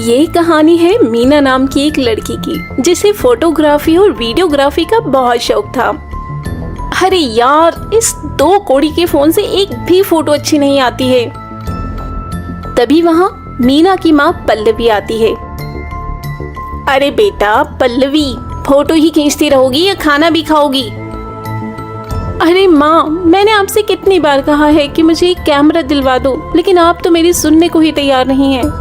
ये कहानी है मीना नाम की एक लड़की की, जिसे फोटोग्राफी और वीडियोग्राफी का बहुत शौक था। अरे यार, इस 2 कौड़ी के फोन से एक भी फोटो अच्छी नहीं आती है। तभी वहाँ मीना की माँ पल्लवी आती है। अरे बेटा पल्लवी, फोटो ही खींचती रहोगी या खाना भी खाओगी? अरे माँ, मैंने आपसे कितनी बार कहा है कि मुझे एक कैमरा दिलवा दो, लेकिन आप तो मेरी सुनने को ही तैयार नहीं हैं।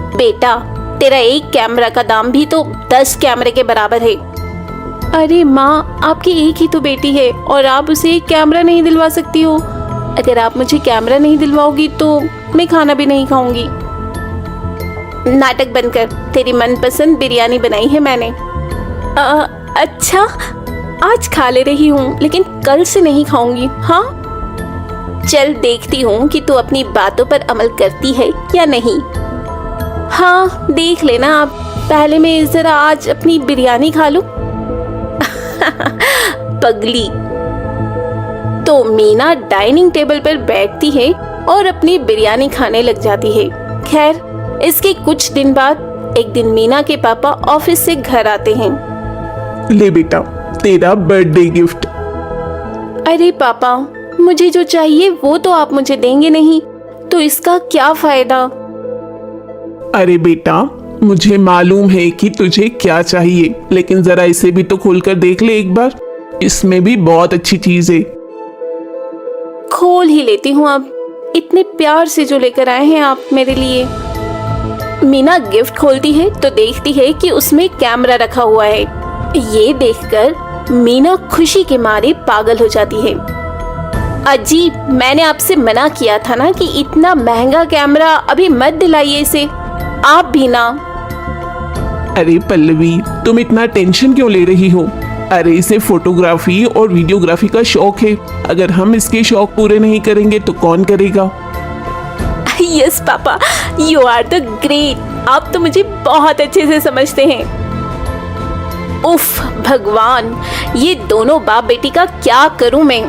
बेटा, तेरा एक कैमरा का दाम भी तो 10 कैमरे के बराबर है। अरे माँ, आपकी एक ही तो बेटी है और आप उसे एक कैमरा नहीं दिलवा सकती हो। अगर आप मुझे कैमरा नहीं दिलवाओगी तो मैं खाना भी नहीं खाऊंगी। नाटक बंद कर, तेरी मनपसंद बिरयानी बनाई है मैंने। अच्छा, आज खा ले रही हूँ, लेकिन कल से नहीं खाऊंगी। हाँ, चल देखती हूँ कि तू अपनी बातों पर अमल करती है या नहीं। हाँ, देख लेना आप। पहले मैं जरा आज अपनी बिरयानी खा लूं। पगली। तो मीना डाइनिंग टेबल पर बैठती है और अपनी बिरयानी खाने लग जाती है। खैर, इसके कुछ दिन बाद एक दिन मीना के पापा ऑफिस से घर आते हैं। ले बेटा, तेरा बर्थडे गिफ्ट। अरे पापा, मुझे जो चाहिए वो तो आप मुझे देंगे नहीं, तो इसका क्या फायदा? अरे बेटा, मुझे मालूम है कि तुझे क्या चाहिए, लेकिन जरा इसे भी तो खोलकर देख ले एक बार। इसमें भी बहुत अच्छी चीज है। खोल ही लेती हूँ अब। इतने प्यार से जो लेकर आए हैं आप मेरे लिए। मीना गिफ्ट खोलती है तो देखती है कि उसमें कैमरा रखा हुआ है। ये देखकर मीना खुशी के मारे पागल हो जाती है। अजी, मैंने आपसे मना किया था ना कि इतना महंगा कैमरा अभी मत दिलाइए इसे। आप भी ना। अरे पल्लवी, तुम इतना टेंशन क्यों ले रही हो? अरे इसे फोटोग्राफी और वीडियोग्राफी का शौक है। अगर हम इसके शौक पूरे नहीं करेंगे तो कौन करेगा? Yes papa, you are the great. आप तो मुझे बहुत अच्छे से समझते हैं। उफ भगवान, ये दोनों बाप बेटी का क्या करूं मैं।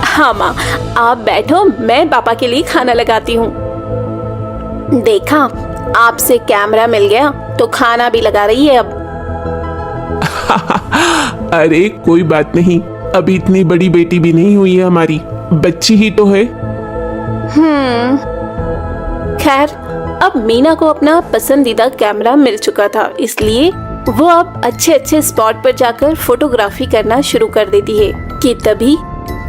हाँ माँ, आप बैठो, मैं पापा के लिए खाना लगाती हूँ। देखा, आपसे कैमरा मिल गया तो खाना भी लगा रही है अब। अरे कोई बात नहीं, अभी इतनी बड़ी बेटी भी नहीं हुई है हमारी, बच्ची ही तो है। खैर, अब मीना को अपना पसंदीदा कैमरा मिल चुका था, इसलिए वो अब अच्छे अच्छे स्पॉट पर जाकर फोटोग्राफी करना शुरू कर देती है। कि तभी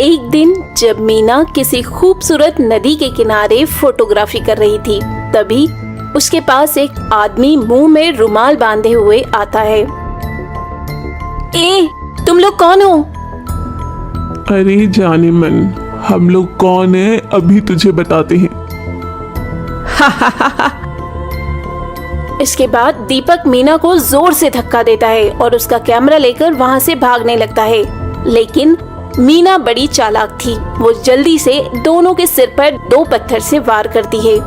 एक दिन जब मीना किसी खूबसूरत नदी के किनारे फोटोग्राफी कर रही थी, तभी उसके पास एक आदमी मुंह में रुमाल बांधे हुए आता है। ए, तुम लोग कौन हो? अरे जाने मन, हम लोग कौन है अभी तुझे बताते हैं। इसके बाद दीपक मीना को जोर से धक्का देता है और उसका कैमरा लेकर वहां से भागने लगता है। लेकिन मीना बड़ी चालाक थी। वो जल्दी से दोनों के सिर पर 2 पत्थर से वार करती है।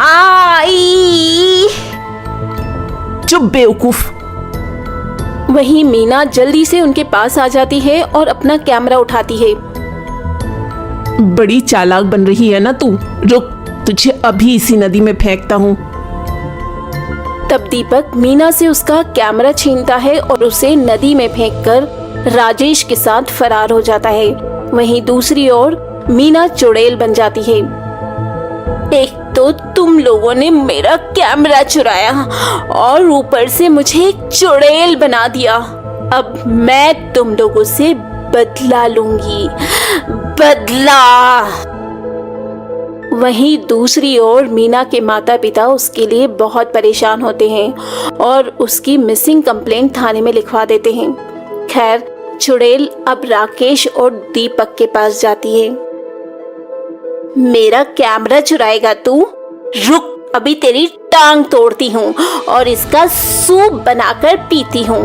आई! चुप बेवकूफ। वहीं मीना जल्दी से उनके पास आ जाती है और अपना कैमरा उठाती है। बड़ी चालाक बन रही है ना तू। रुक, तुझे अभी इसी नदी में फेंकता हूँ। तब दीपक मीना से उसका कैमरा छीनता है और उसे नदी में फेंककर राजेश के साथ फरार हो जाता है। वहीं दूसरी ओर मीना चुड़ैल बन जाती है। एक तो तुम लोगों ने मेरा कैमरा चुराया और ऊपर से मुझे एक चुड़ैल बना दिया। अब मैं तुम लोगों से बदला लूंगी, बदला। वहीं दूसरी ओर मीना के माता पिता उसके लिए बहुत परेशान होते हैं और उसकी मिसिंग कंप्लेंट थाने में लिखवा देते हैं। खैर, चुड़ैल अब राकेश और दीपक के पास जाती है। मेरा कैमरा चुराएगा तू? रुक, अभी तेरी टांग तोड़ती हूँ और इसका सूप बनाकर पीती हूँ।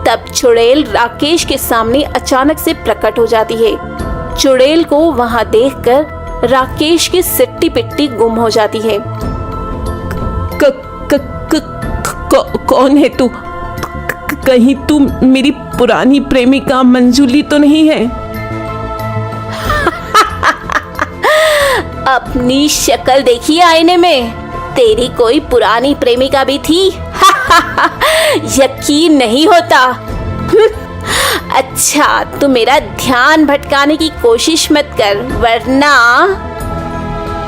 तब चुड़ैल राकेश के सामने अचानक से प्रकट हो जाती है। चुड़ैल को वहां देखकर राकेश की सिट्टी पिट्टी गुम हो जाती है। कौन है तू? कहीं तू मेरी पुरानी प्रेमिका मंजुली तो नहीं है? अपनी शक्ल देखी आईने में? तेरी कोई पुरानी प्रेमिका भी थी? यकीन नहीं होता। अच्छा, तू मेरा ध्यान भटकाने की कोशिश मत कर, वरना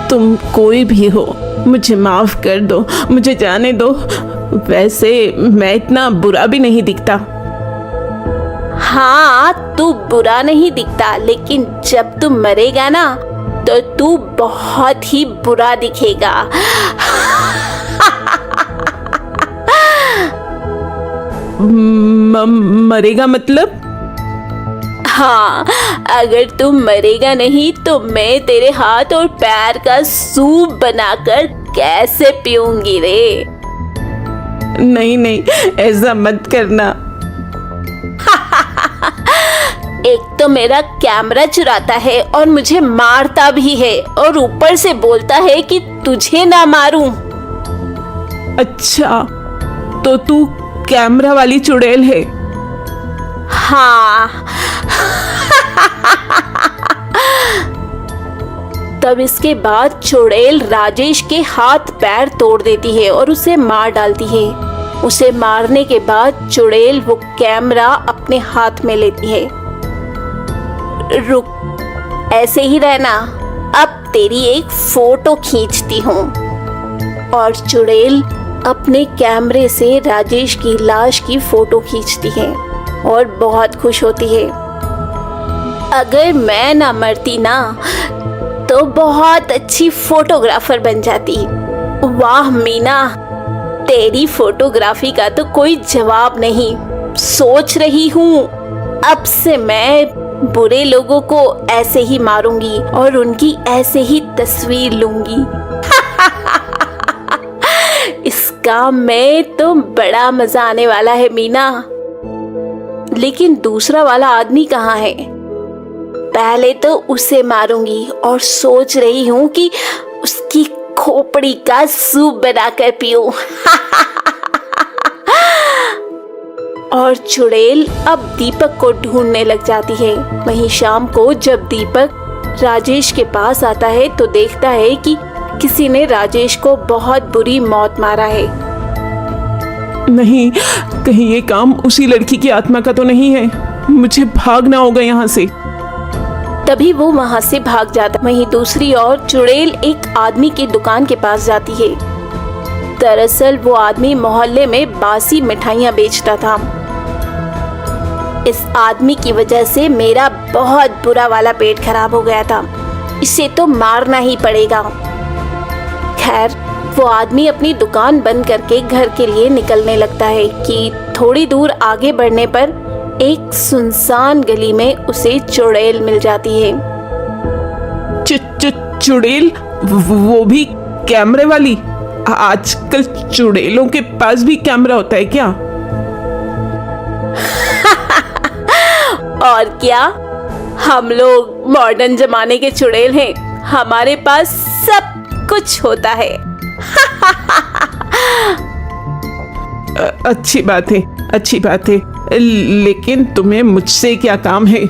तुम कोई भी हो, मुझे माफ कर दो, मुझे जाने दो। वैसे मैं इतना बुरा भी नहीं दिखता। हाँ, तू बुरा नहीं दिखता, लेकिन जब तू मरेगा ना तो तू बहुत ही बुरा दिखेगा। मरेगा मतलब? हाँ, अगर तू मरेगा नहीं तो मैं तेरे हाथ और पैर का सूप बनाकर कैसे पीऊंगी रे? नहीं नहीं, ऐसा मत करना। एक तो मेरा कैमरा चुराता है और मुझे मारता भी है, और ऊपर से बोलता है कि तुझे ना मारूं। अच्छा, तो तू कैमरा वाली चुड़ैल है? हाँ। तब इसके बाद चुड़ैल राजेश के हाथ पैर तोड़ देती है और उसे मार डालती है। उसे मारने के बाद चुड़ैल वो कैमरा अपने हाथ में लेती है। रुक, ऐसे ही रहना, अब तेरी एक फोटो खींचती हूँ। और चुड़ैल अपने कैमरे से राजेश की लाश की फोटो खींचती है और बहुत खुश होती है। अगर मैं ना मरती ना तो बहुत अच्छी फोटोग्राफर बन जाती। वाह मीना, तेरी फोटोग्राफी का तो कोई जवाब नहीं। सोच रही हूँ अब से मैं बुरे लोगों को ऐसे ही मारूंगी और उनकी ऐसे ही तस्वीर लूंगी। इस काम में तो बड़ा मजा आने वाला है मीना। लेकिन दूसरा वाला आदमी कहाँ है? पहले तो उसे मारूंगी और सोच रही हूँ कि उसकी खोपड़ी का सूप बनाकर पीऊं। और चुड़ैल अब दीपक को ढूंढने लग जाती है। वहीं शाम को जब दीपक राजेश के पास आता है तो देखता है कि किसी ने राजेश को बहुत बुरी मौत मारा है। नहीं, कहीं ये काम उसी लड़की की आत्मा का तो नहीं है? मुझे भागना होगा यहाँ से। तभी वो वहाँ से भाग जाता। वहीं दूसरी ओर चुड़ैल एक आदमी की दुकान के पास जाती है। दरअसल वो आदमी मोहल्ले में बासी मिठाइयाँ बेचता था। इस आदमी की वजह से मेरा बहुत बुरा वाला पेट खराब हो गया था। इसे तो मारना ही पड़ेगा। खैर, वो आदमी अपनी दुकान बंद करके घर के लिए निकलने लगता है कि थोड़ी दूर आगे बढ़ने पर एक सुनसान गली में उसे चुड़ैल मिल जाती है। चुड़ैल? वो भी कैमरे वाली? आजकल चुड़ैलों के पास भी कैमरा होता है क्या? और क्या, हम लोग मॉडर्न जमाने के चुड़ैल हैं। हमारे पास सब कुछ होता है। अच्छी बात है, अच्छी बात है। लेकिन तुम्हें मुझसे क्या काम है?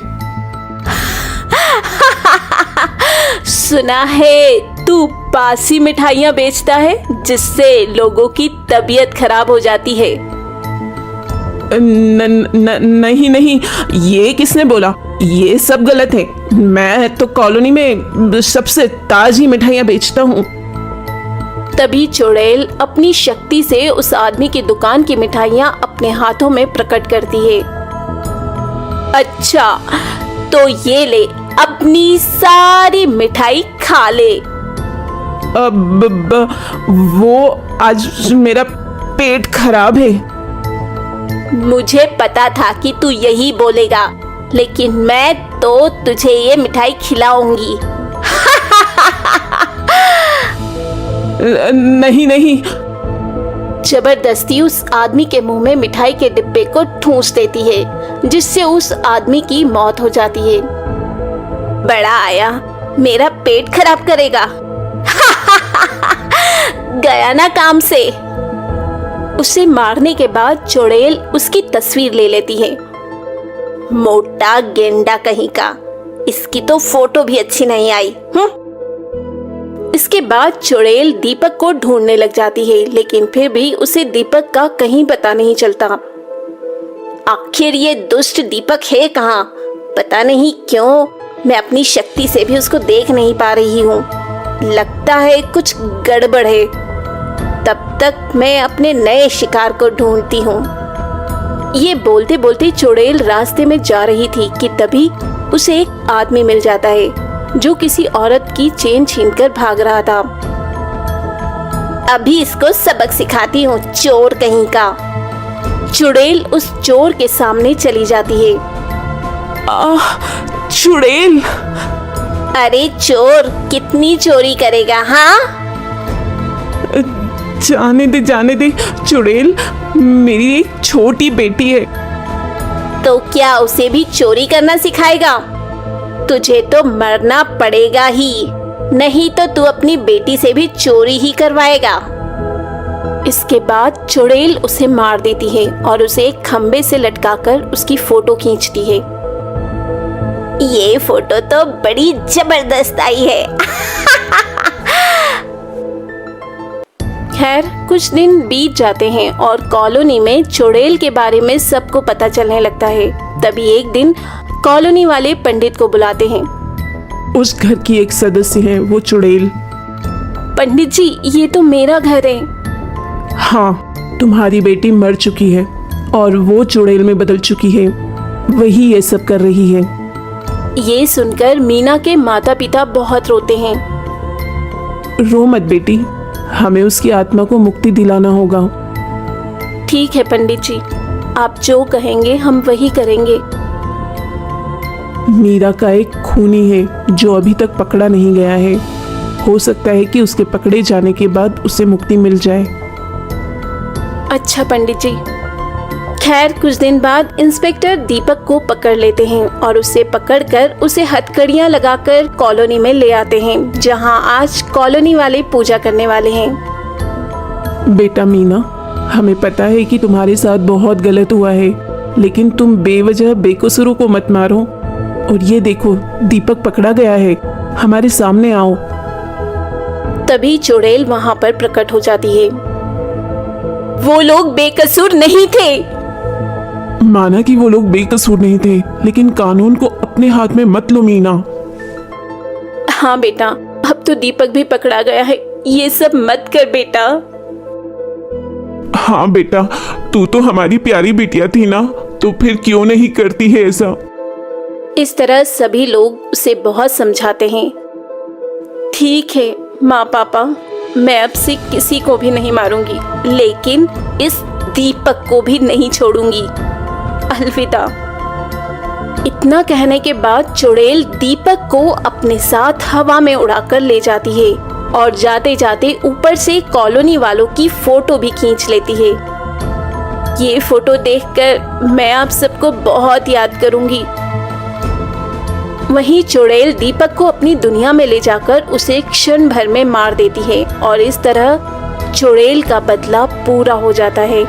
सुना है तू बासी मिठाइयाँ बेचता है जिससे लोगों की तबीयत खराब हो जाती है। नहीं नहीं, ये किसने बोला? ये सब गलत है। मैं तो कॉलोनी में सबसे ताजी मिठाइयाँ बेचता हूँ। तभी चुड़ैल अपनी शक्ति से उस आदमी की दुकान की मिठाइयाँ अपने हाथों में प्रकट करती है। अच्छा, तो ये ले, अपनी सारी मिठाई खा ले। वो आज मेरा पेट खराब है। मुझे पता था कि तू यही बोलेगा, लेकिन मैं तो तुझे ये मिठाई खिलाऊंगी। नहीं नहीं। जबरदस्ती उस आदमी के मुंह में मिठाई के डिब्बे को ठूंस देती है, जिससे उस आदमी की मौत हो जाती है। बड़ा आया, मेरा पेट खराब करेगा। गया ना काम से। उसे मारने के बाद चुड़ैल उसकी तस्वीर ले लेती है। मोटा गेंडा कहीं का, इसकी तो फोटो भी अच्छी नहीं आई। इसके बाद चुड़ैल दीपक को ढूंढने लग जाती है, लेकिन फिर भी उसे दीपक का कहीं पता नहीं चलता। आखिर ये दुष्ट दीपक है कहाँ? पता नहीं क्यों मैं अपनी शक्ति से भी उसको देख नहीं पा रही हूँ। लगता है कुछ गड़बड़ है। तब तक मैं अपने नए शिकार को ढूंढती हूँ। ये बोलते बोलते चुड़ैल रास्ते में जा रही थी कि तभी उसे एक आदमी मिल जाता है जो किसी औरत की चेन छीनकर भाग रहा था। अभी इसको सबक सिखाती हूँ, चोर कहीं का। चुड़ैल उस चोर के सामने चली जाती है। चुड़ैल! अरे चोर, कितनी चोरी करेगा? हाँ, जाने दे चुड़ैल, मेरी एक छोटी बेटी है। तो क्या उसे भी चोरी करना सिखाएगा? तुझे तो मरना पड़ेगा ही, नहीं तो तू अपनी बेटी से भी चोरी ही करवाएगा। इसके बाद चुड़ैल उसे मार देती है और उसे एक खंबे से लटकाकर उसकी फोटो खींचती है। ये फोटो तो बड़ी जबरदस्त आई है। खैर, कुछ दिन बीत जाते हैं और कॉलोनी में चुड़ैल के बारे में सबको पता चलने लगता है। तभी एक दिन कॉलोनी वाले पंडित को बुलाते हैं। उस घर की एक सदस्य है वो चुड़ैल। पंडित जी, ये तो मेरा घर है। हाँ, तुम्हारी बेटी मर चुकी है और वो चुड़ैल में बदल चुकी है। वही ये सब कर रही है। ये सुनकर मीना के माता पिता बहुत रोते हैं। रो मत बेटी, हमें उसकी आत्मा को मुक्ति दिलाना होगा। ठीक है पंडित जी, आप जो कहेंगे हम वही करेंगे। मीरा का एक खूनी है जो अभी तक पकड़ा नहीं गया है। हो सकता है कि उसके पकड़े जाने के बाद उसे मुक्ति मिल जाए। अच्छा पंडित जी। खैर, कुछ दिन बाद इंस्पेक्टर दीपक को पकड़ लेते हैं और उसे पकड़कर उसे हथकड़ियां लगाकर कॉलोनी में ले आते हैं, जहां आज कॉलोनी वाले पूजा करने वाले हैं। बेटा मीना, हमें पता है कि तुम्हारे साथ बहुत गलत हुआ है, लेकिन तुम बेवजह बेकसूरों को मत मारो। और ये देखो, दीपक पकड़ा गया है, हमारे सामने आओ। तभी चुड़ैल वहां पर प्रकट हो जाती है। वो लोग बेकसूर नहीं थे। माना कि वो लोग बेकसूर नहीं थे, लेकिन कानून को अपने हाथ में मत लो मीना। हाँ बेटा, अब तो दीपक भी पकड़ा गया है, ये सब मत कर बेटा। हाँ बेटा, तू तो हमारी प्यारी बिटिया थी ना, तो फिर क्यों नहीं करती है ऐसा। इस तरह सभी लोग उसे बहुत समझाते हैं। ठीक है माँ पापा, मैं अब से किसी को भी नहीं मारूंगी, लेकिन इस दीपक को भी नहीं छोड़ूंगी। अलविदा। इतना कहने के बाद चुड़ैल दीपक को अपने साथ हवा में उड़ाकर ले जाती है और जाते जाते ऊपर से कॉलोनी वालों की फोटो भी खींच लेती है। ये फोटो देखकर मैं आप सबको बहुत याद करूंगी। वहीं चुड़ैल दीपक को अपनी दुनिया में ले जाकर उसे क्षण भर में मार देती है और इस तरह चुड़ैल का बदला पूरा हो जाता है।